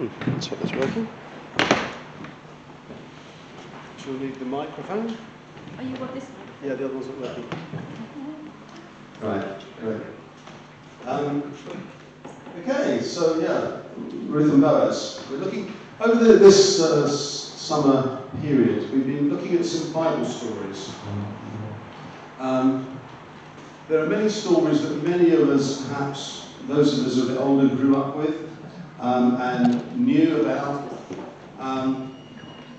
Let's hope that's working. Do you need the microphone? Oh, you want this one? Yeah, the other one's not working. Right, great. Okay, so yeah, Ruth and Boaz. We're looking, over this summer period, we've been looking at some Bible stories. There are many stories that many of us, perhaps those of us who are a bit older, grew up with and knew about.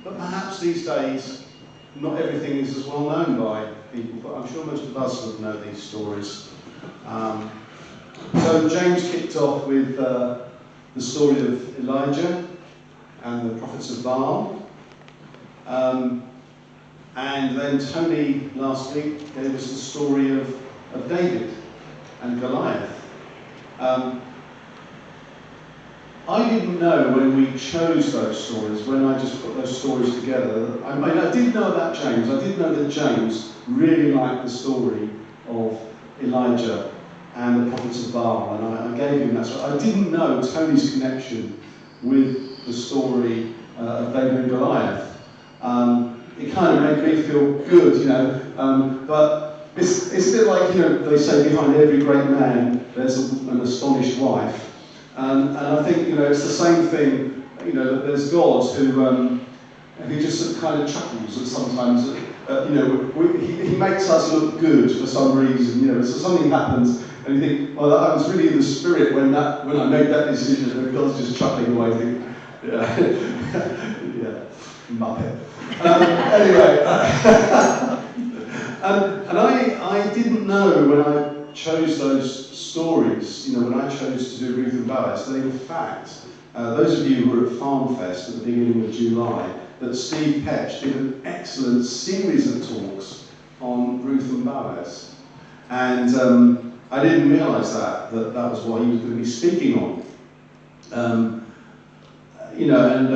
But perhaps these days, not everything is as well known by people, but I'm sure most of us would know these stories. So James kicked off with the story of Elijah and the prophets of Baal. And then Tony last week gave us the story of David and Goliath. I didn't know when we chose those stories, when I just put those stories together. I mean, I did know about James. I did know that James really liked the story of Elijah and the prophets of Baal, and I gave him that story. I didn't know Tony's connection with the story of David and Goliath. It kind of made me feel good, you know, but it's a bit like, you know, they say behind every great man there's an astonished wife. And I think, you know, it's the same thing, you know, that there's God who just kind of chuckles at sometimes, you know, he makes us look good for some reason, you know, so something happens and you think, well, I was really in the spirit when I made that decision, and God's just chuckling away, think, yeah, yeah, Muppet. Anyway, and I didn't know when I chose those stories, you know, when I chose to do Ruth and Boaz, that in fact, those of you who were at Farm Fest at the beginning of July, that Steve Petch did an excellent series of talks on Ruth and Boaz. And I didn't realise that was what he was going to be speaking on. You know, and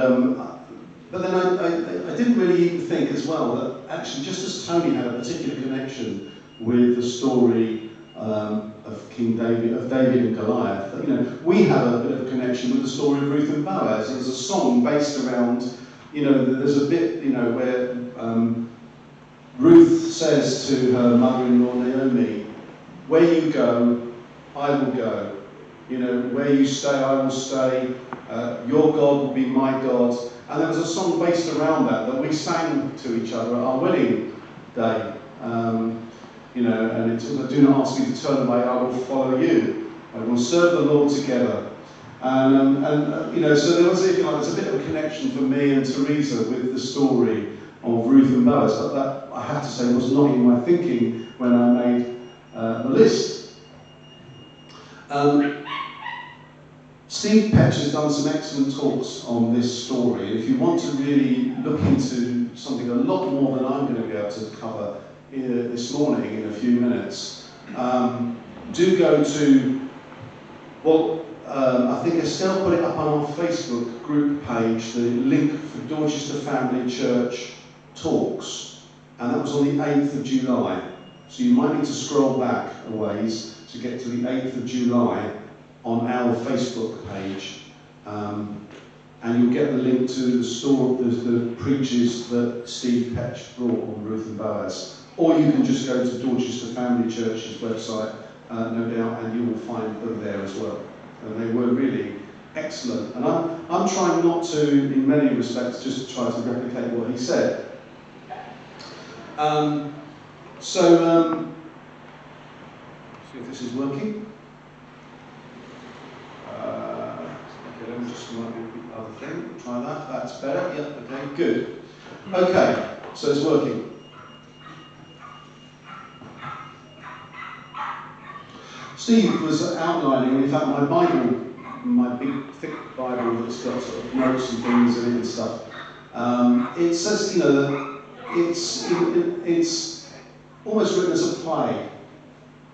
but then I didn't really even think as well that actually, just as Tony had a particular connection with the story of King David, of David and Goliath, you know, we have a bit of a connection with the story of Ruth and Boaz. There's a song based around, you know, there's a bit, you know, where Ruth says to her mother-in-law Naomi, "Where you go, I will go. You know, where you stay, I will stay. Your God will be my God." And there was a song based around that we sang to each other at our wedding day. You know, and it was, "Do not ask me to turn away, I will follow you. I will serve the Lord together." And you know, so there was, if you like, there's a bit of a connection for me and Teresa with the story of Ruth and Boaz, but that, I have to say, was not in my thinking when I made the list. Steve Petch has done some excellent talks on this story, and if you want to really look into something a lot more than I'm going to be able to cover this morning in a few minutes, do go to, well, I think Estelle put it up on our Facebook group page, the link for Dorchester Family Church talks, and that was on the 8th of July. So you might need to scroll back a ways to get to the 8th of July on our Facebook page, and you'll get the link to the preachers that Steve Petch brought on Ruth and Boaz. Or you can just go to Dorchester Family Church's website, no doubt, and you will find them there as well. And they were really excellent. And I'm trying not to, in many respects, just try to replicate what he said. See if this is working. Okay, let me just write the other thing. Try that. That's better. Yep. Okay. Good. Okay. So it's working. Steve was outlining, in fact, my Bible, my big, thick Bible that's got sort of notes and things in it and stuff. It says, you know, that it's almost written as a play.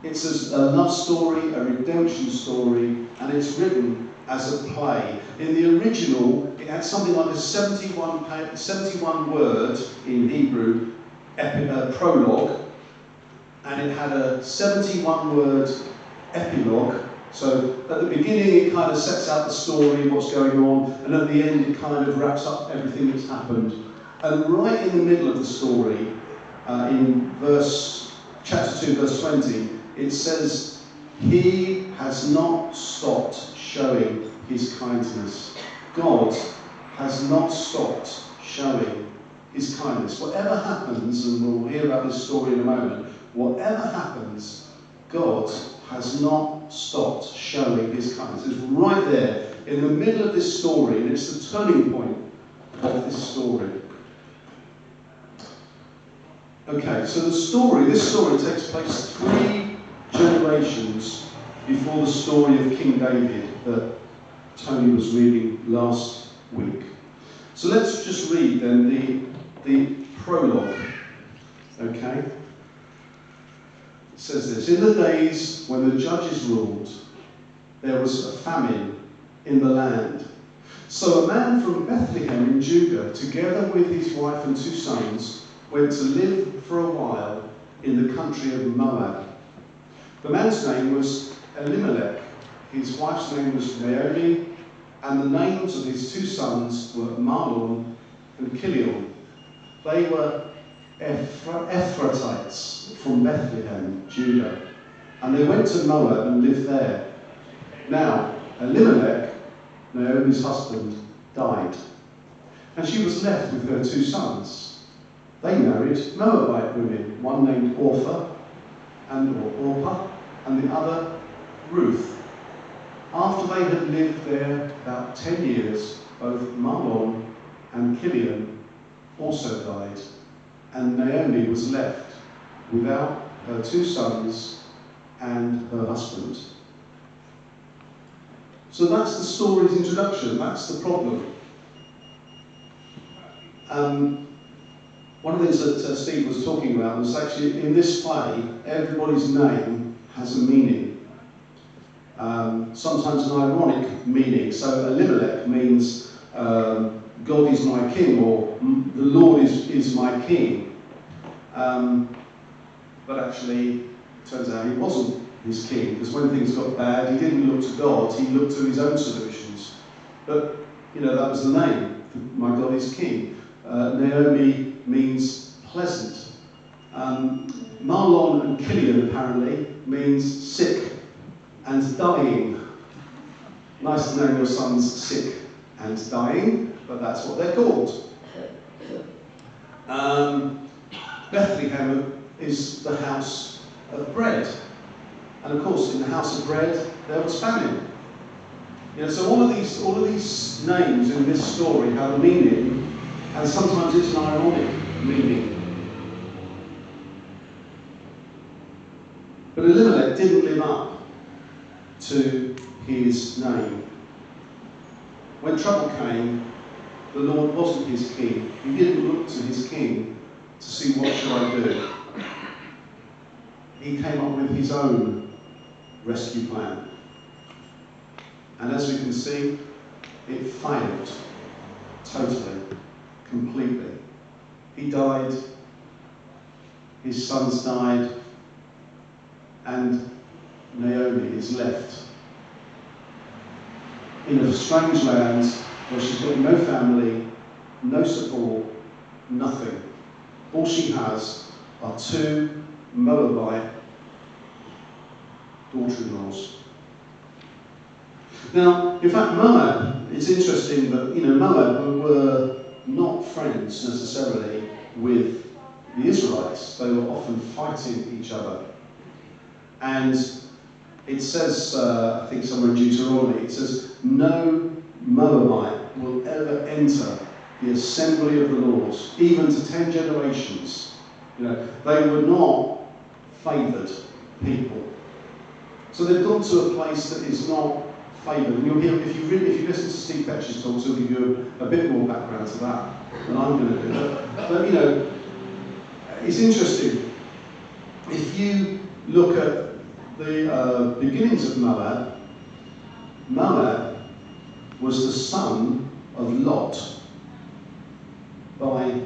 It's a love story, a redemption story, and it's written as a play. In the original, it had something like a 71 word in Hebrew prologue, and it had a 71 word epilogue, So at the beginning it kind of sets out the story, what's going on, and at the end it kind of wraps up everything that's happened. And right in the middle of the story, in chapter 2, verse 20, it says, "He has not stopped showing his kindness." God has not stopped showing his kindness. Whatever happens, and we'll hear about this story in a moment, whatever happens, God has not stopped showing his kindness. It's right there in the middle of this story, and it's the turning point of this story. Okay, so this story takes place 3 generations before the story of King David that Tony was reading last week. So let's just read then the prologue. Okay? It says this: "In the days when the judges ruled, there was a famine in the land. So a man from Bethlehem in Judah, together with his wife and 2 sons, went to live for a while in the country of Moab. The man's name was Elimelech, his wife's name was Naomi, and the names of his 2 sons were Mahlon and Chilion. They were Ephrathites from Bethlehem, Judah, and they went to Moab and lived there. Now, Elimelech, Naomi's husband, died, and she was left with her 2 sons. They married Moabite women, one named Orpah, and the other Ruth. After they had lived there about 10 years, both Mahlon and Chilion also died, and Naomi was left without her 2 sons and her husband." So that's the story's introduction. That's the problem. One of the things that Steve was talking about was actually in this play, everybody's name has a meaning. Sometimes an ironic meaning. So Elimelech means God is my king, or the Lord is my king. But actually, it turns out he wasn't his king, because when things got bad, he didn't look to God, he looked to his own solutions. But, that was the name. My God is king. Naomi means pleasant. Mahlon and Chilion apparently means sick and dying. Nice to name your sons sick and dying, but that's what they're called. Bethlehem is the house of bread. And of course, in the house of bread, there was famine. So all of these names in this story have a meaning, and sometimes it's an ironic meaning. But Elimelech didn't live up to his name. When trouble came, the Lord wasn't his king. He didn't look to his king to see what should I do. He came up with his own rescue plan. And as we can see, it failed totally, completely. He died, his sons died, and Naomi is left in a strange land where she's got no family, no support, nothing. All she has are 2 Moabite daughter-in-laws. Now, in fact, Moab, it's interesting that, Moab were not friends necessarily with the Israelites. They were often fighting each other. And it says, I think somewhere in Deuteronomy, it says, "No Moabite will ever enter the assembly of the Lord, even to 10 generations." They were not favoured people. So they've gone to a place that is not favoured. And you'll hear, if you listen to Steve Petch's talks, he'll give you a bit more background to that than I'm going to do. But it's interesting. If you look at the beginnings of Moab, Moab was the son of Lot by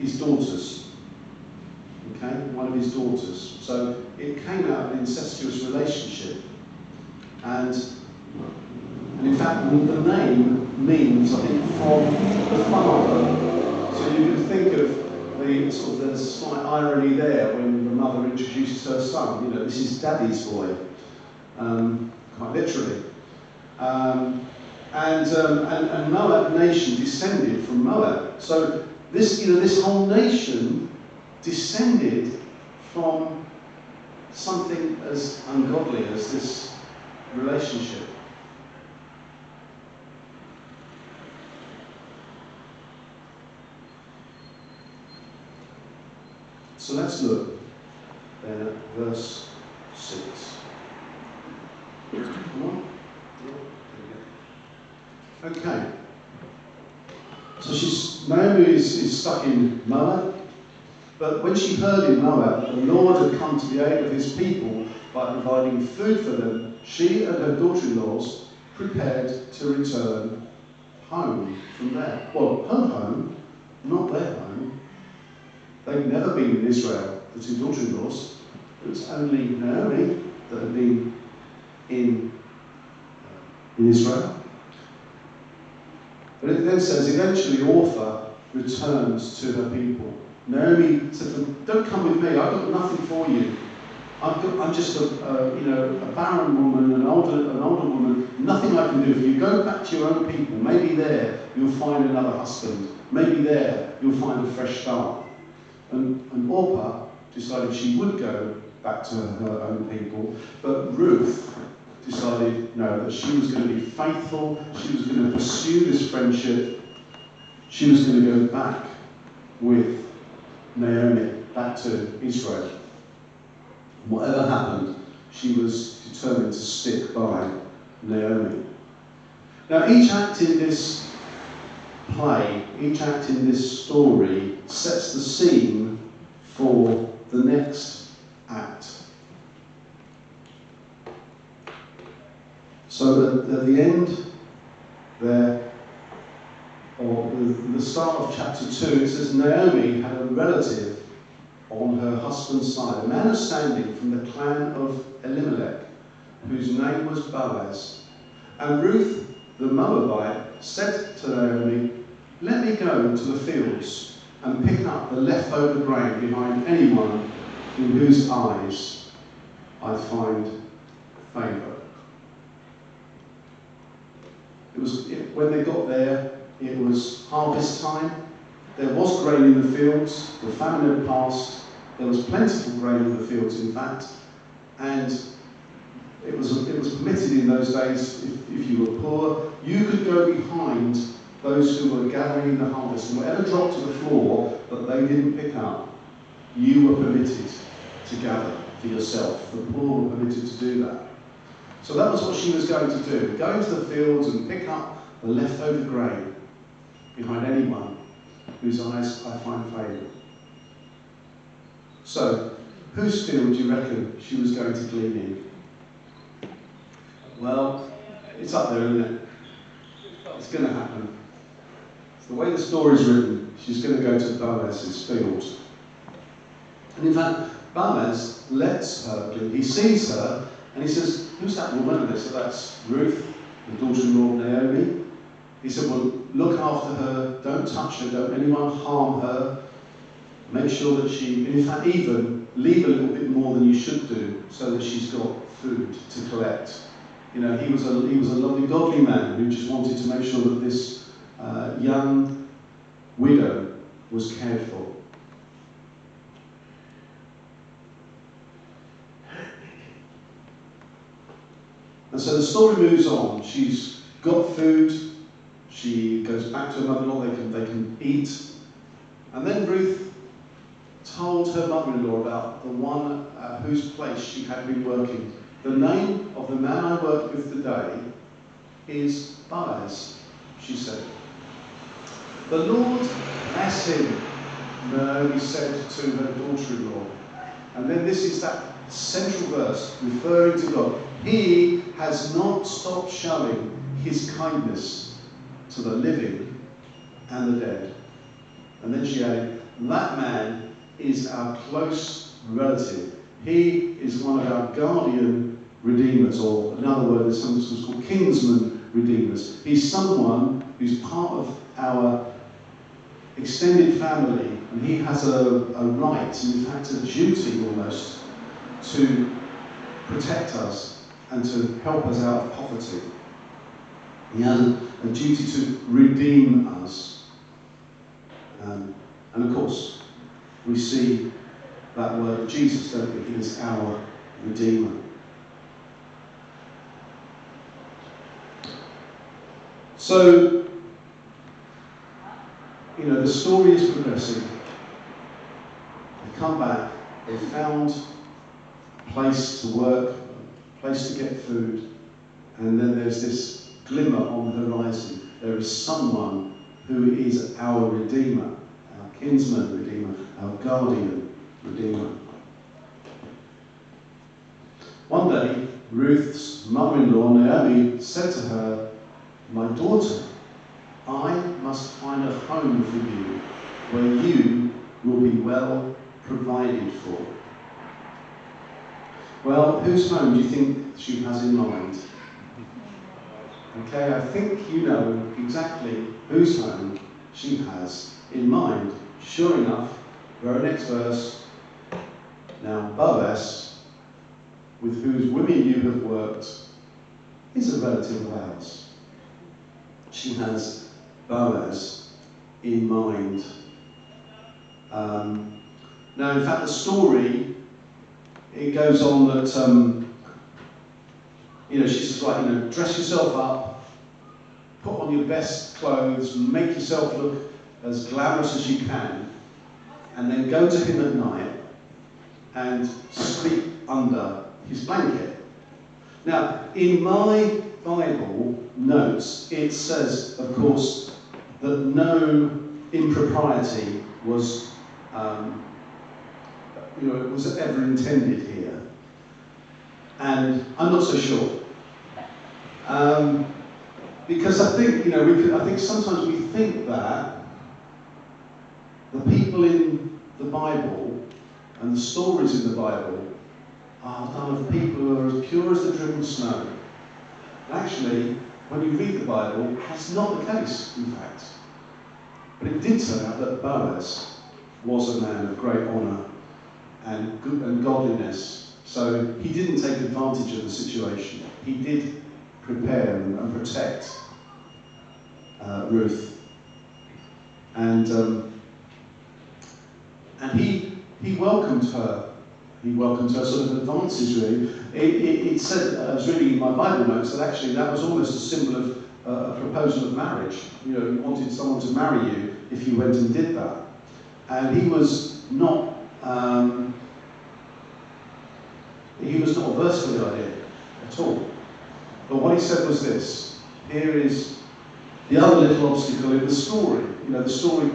his daughters. Okay, one of his daughters. So it came out of an incestuous relationship. And in fact, the name means, I think, from the father. So you can think of the slight irony there when the mother introduces her son. This is Daddy's boy, quite literally. And Moab nation descended from Moab. So this whole nation descended from something as ungodly as this relationship. So let's look then at verse 6. Come on. Okay. So Naomi is stuck in Moab, but when she heard in Moab the Lord had come to the aid of his people by providing food for them, she and her daughter-in-laws prepared to return home from there. Well, her home, not their home. They'd never been in Israel, the two daughter-in-laws. It was only Naomi that had been in Israel. But it then says, eventually Orpah returns to her people. Naomi said, don't come with me, I've got nothing for you. I'm just a barren woman, an older woman, nothing I can do for you. Go back to your own people. Maybe there you'll find another husband. Maybe there you'll find a fresh start. And Orpah decided she would go back to her own people, but Ruth decided, no, that she was going to be faithful, she was going to pursue this friendship, she was going to go back with Naomi, back to Israel. Whatever happened, she was determined to stick by Naomi. Now, each act in this play, each act in this story sets the scene for the next act. So at the end there, or the start of chapter 2, it says Naomi had a relative on her husband's side, a man of standing from the clan of Elimelech, whose name was Boaz. And Ruth the Moabite said to Naomi, let me go to the fields and pick up the leftover grain behind anyone in whose eyes I find favour. When they got there, it was harvest time. There was grain in the fields. The famine had passed. There was plentiful grain in the fields, in fact. And it was permitted in those days, if you were poor, you could go behind those who were gathering the harvest. And whatever dropped to the floor that they didn't pick up, you were permitted to gather for yourself. The poor were permitted to do that. So that was what she was going to do. Go into the fields and pick up the leftover grain behind anyone whose eyes I find favour. So, whose field do you reckon she was going to glean in? Well, it's up there, isn't it? It's going to happen. It's the way the story's written. She's going to go to Boaz's field. And in fact, Boaz lets her glean. He sees her and he says, who's that woman? And they said, that's Ruth, the daughter-in-law of Naomi. He said, well, look after her, don't touch her, don't anyone harm her. Make sure that in fact, even leave a little bit more than you should do so that she's got food to collect. He was a lovely, godly man who just wanted to make sure that this young widow was cared for. And so the story moves on. She's got food. She goes back to her mother-in-law. They can eat. And then Ruth told her mother-in-law about the one at whose place she had been working. The name of the man I worked with today is Boaz, she said. The Lord bless him, Naomi said to her daughter-in-law. And then this is that central verse referring to God. He has not stopped showing his kindness to the living and the dead. And then she added, that man is our close relative. He is one of our guardian redeemers, or another word is sometimes called kinsman redeemers. He's someone who's part of our extended family, and he has a right, and in fact a duty almost, to protect us and to help us out of poverty. He has a duty to redeem us. And of course, we see that word of Jesus, don't we? He is our Redeemer. So, the story is progressing. They come back, they found a place to work, a place to get food, and then there's this glimmer on the horizon. There is someone who is our Redeemer, our kinsman Redeemer, our guardian Redeemer. One day, Ruth's mother-in-law, Naomi, said to her, "My daughter, I must find a home for you where you will be well provided for." Well, whose home do you think she has in mind? Okay, I think you know exactly whose home she has in mind. Sure enough, very next verse. Now, Boaz, with whose women you have worked, is a relative of ours. She has Boaz in mind. Now, in fact, the story, it goes on that, she says, right, dress yourself up, put on your best clothes, make yourself look as glamorous as you can, and then go to him at night and sleep under his blanket. Now, in my Bible notes, it says, of course, that no impropriety was, was ever intended here. And I'm not so sure. Because I think, I think sometimes we think that the people in the Bible and the stories in the Bible are done of people who are as pure as the driven snow. Actually, when you read the Bible, that's not the case, in fact. But it did turn out that Boaz was a man of great honour and godliness. So he didn't take advantage of the situation. He did prepare and protect Ruth. And he welcomed her. He welcomed her sort of advances, really. It said, I was reading in my Bible notes, that actually that was almost a symbol of a proposal of marriage. You wanted someone to marry you if you went and did that. And he was not averse to the idea at all. But what he said was this: here is the other little obstacle in the story. The story,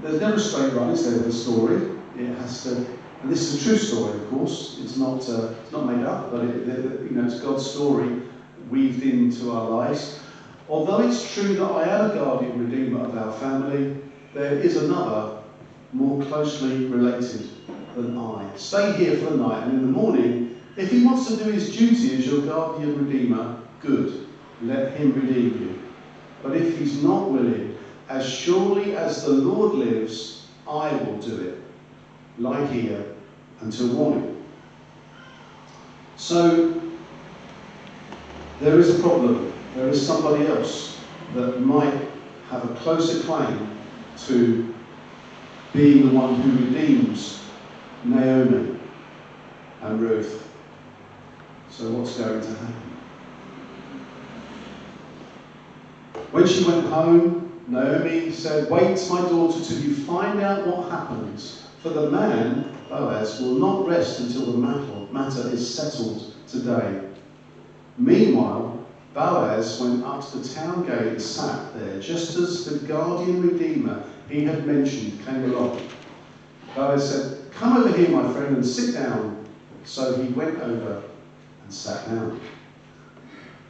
there's never a straight run, is there, with a story? It has to, and this is a true story, of course. It's not made up, but it's God's story weaved into our lives. Although it's true that I am a guardian redeemer of our family, there is another more closely related than I. Stay here for the night, and in the morning, if he wants to do his duty as your guardian redeemer, good, let him redeem you. But if he's not willing, as surely as the Lord lives, I will do it. Lie here until morning. So, there is a problem. There is somebody else that might have a closer claim to being the one who redeems Naomi and Ruth. So what's going to happen? When she went home, Naomi said, "Wait, my daughter, till you find out what happens. For the man, Boaz, will not rest until the matter is settled today." Meanwhile, Boaz went up to the town gate and sat there, just as the guardian redeemer he had mentioned came along. Boaz said, "Come over here, my friend, and sit down." So he went over and sat down.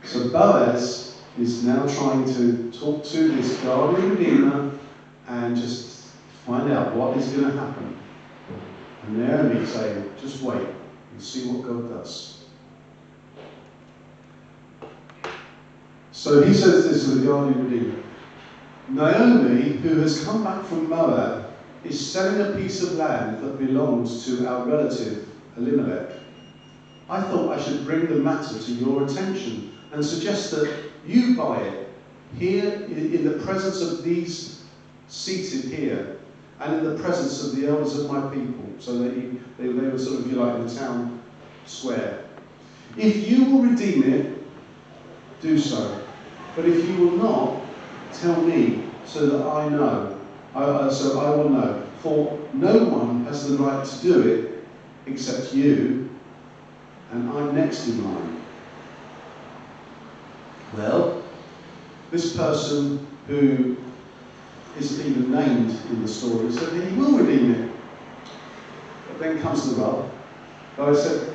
So Boaz is now trying to talk to this guardian redeemer and just find out what is going to happen. And Naomi is saying, just wait and see what God does. So he says this to the guardian redeemer. Naomi, who has come back from Moab, is selling a piece of land that belongs to our relative Elimelech. I thought I should bring the matter to your attention and suggest that you buy it here in the presence of these seated here and in the presence of the elders of my people, so that they were sort of, if you like, in the town square. If you will redeem it, do so. But if you will not, tell me so that I know. So I will know. For no one has the right to do it except you, and I'm next in line. Well, this person who isn't even named in the story said that he will redeem it. But then comes the rub. God said,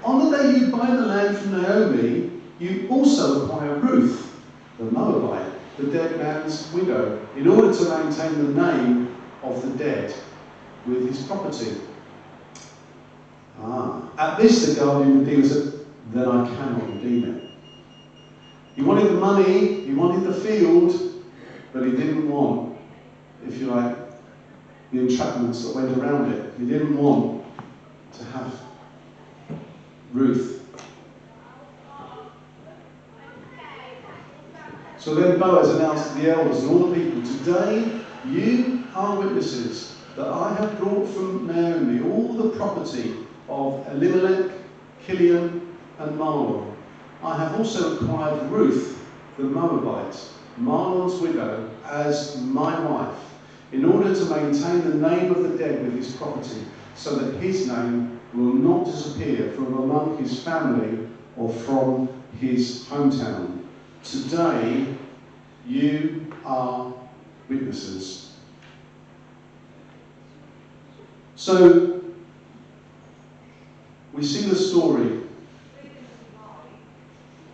on the day you buy the land from Naomi, you also acquire Ruth, the Moabite, the dead man's widow, in order to maintain the name of the dead with his property. At this the guardian redeemer said, then I cannot redeem it. He wanted the money, he wanted the field, but he didn't want, if you like, the entrapments that went around it. He didn't want to have Ruth. So then Boaz announced to the elders and all the people, today you are witnesses that I have brought from Naomi all the property of Elimelech, Kilion, and Mahlon. I have also acquired Ruth, the Moabite, Mahlon's widow, as my wife, in order to maintain the name of the dead with his property, so that his name will not disappear from among his family or from his hometown. Today, you are witnesses. So, we see the story.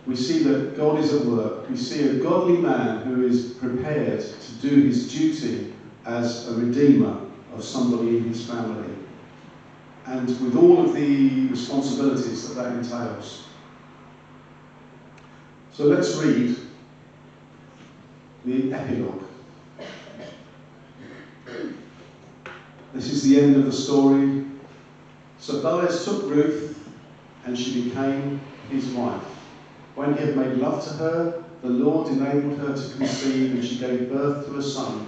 We see that God is at work. We see a godly man who is prepared to do his duty as a redeemer of somebody in his family, and with all of the responsibilities that that entails. So let's read the epilogue. This is the end of the story. So Boaz took Ruth, and she became his wife. When he had made love to her, the Lord enabled her to conceive, and she gave birth to a son.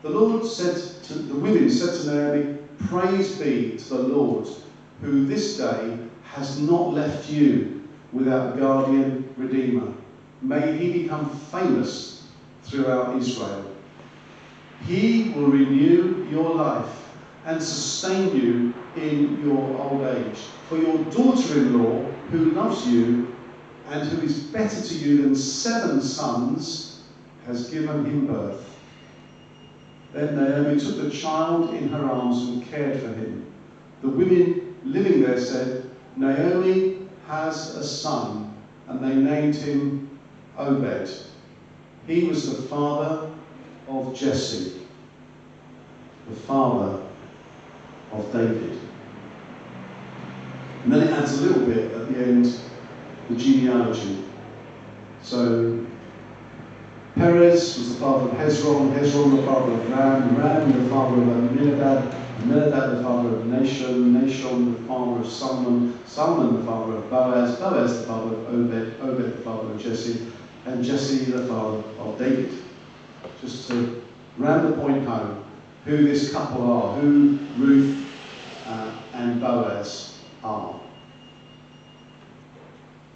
The women said to Naomi, praise be to the Lord, who this day has not left you without a guardian redeemer. May he become famous throughout Israel. He will renew your life and sustain you in your old age. For your daughter-in-law, who loves you and who is better to you than 7 sons, has given him birth. Then Naomi took the child in her arms and cared for him. The women living there said, Naomi has a son, and they named him Obed. He was the father of Jesse, the father of David. And then it adds a little bit at the end, the genealogy. So Perez was the father of Hezron, Hezron the father of Ram, Ram the father of Amminadab, Amminadab the father of Nashon, Nashon the father of Salmon, Salmon the father of Boaz, Boaz the father of Obed, Obed the father of Jesse, and Jesse the father of David. Just to ram the point home, who this couple are, who Ruth and Boaz are.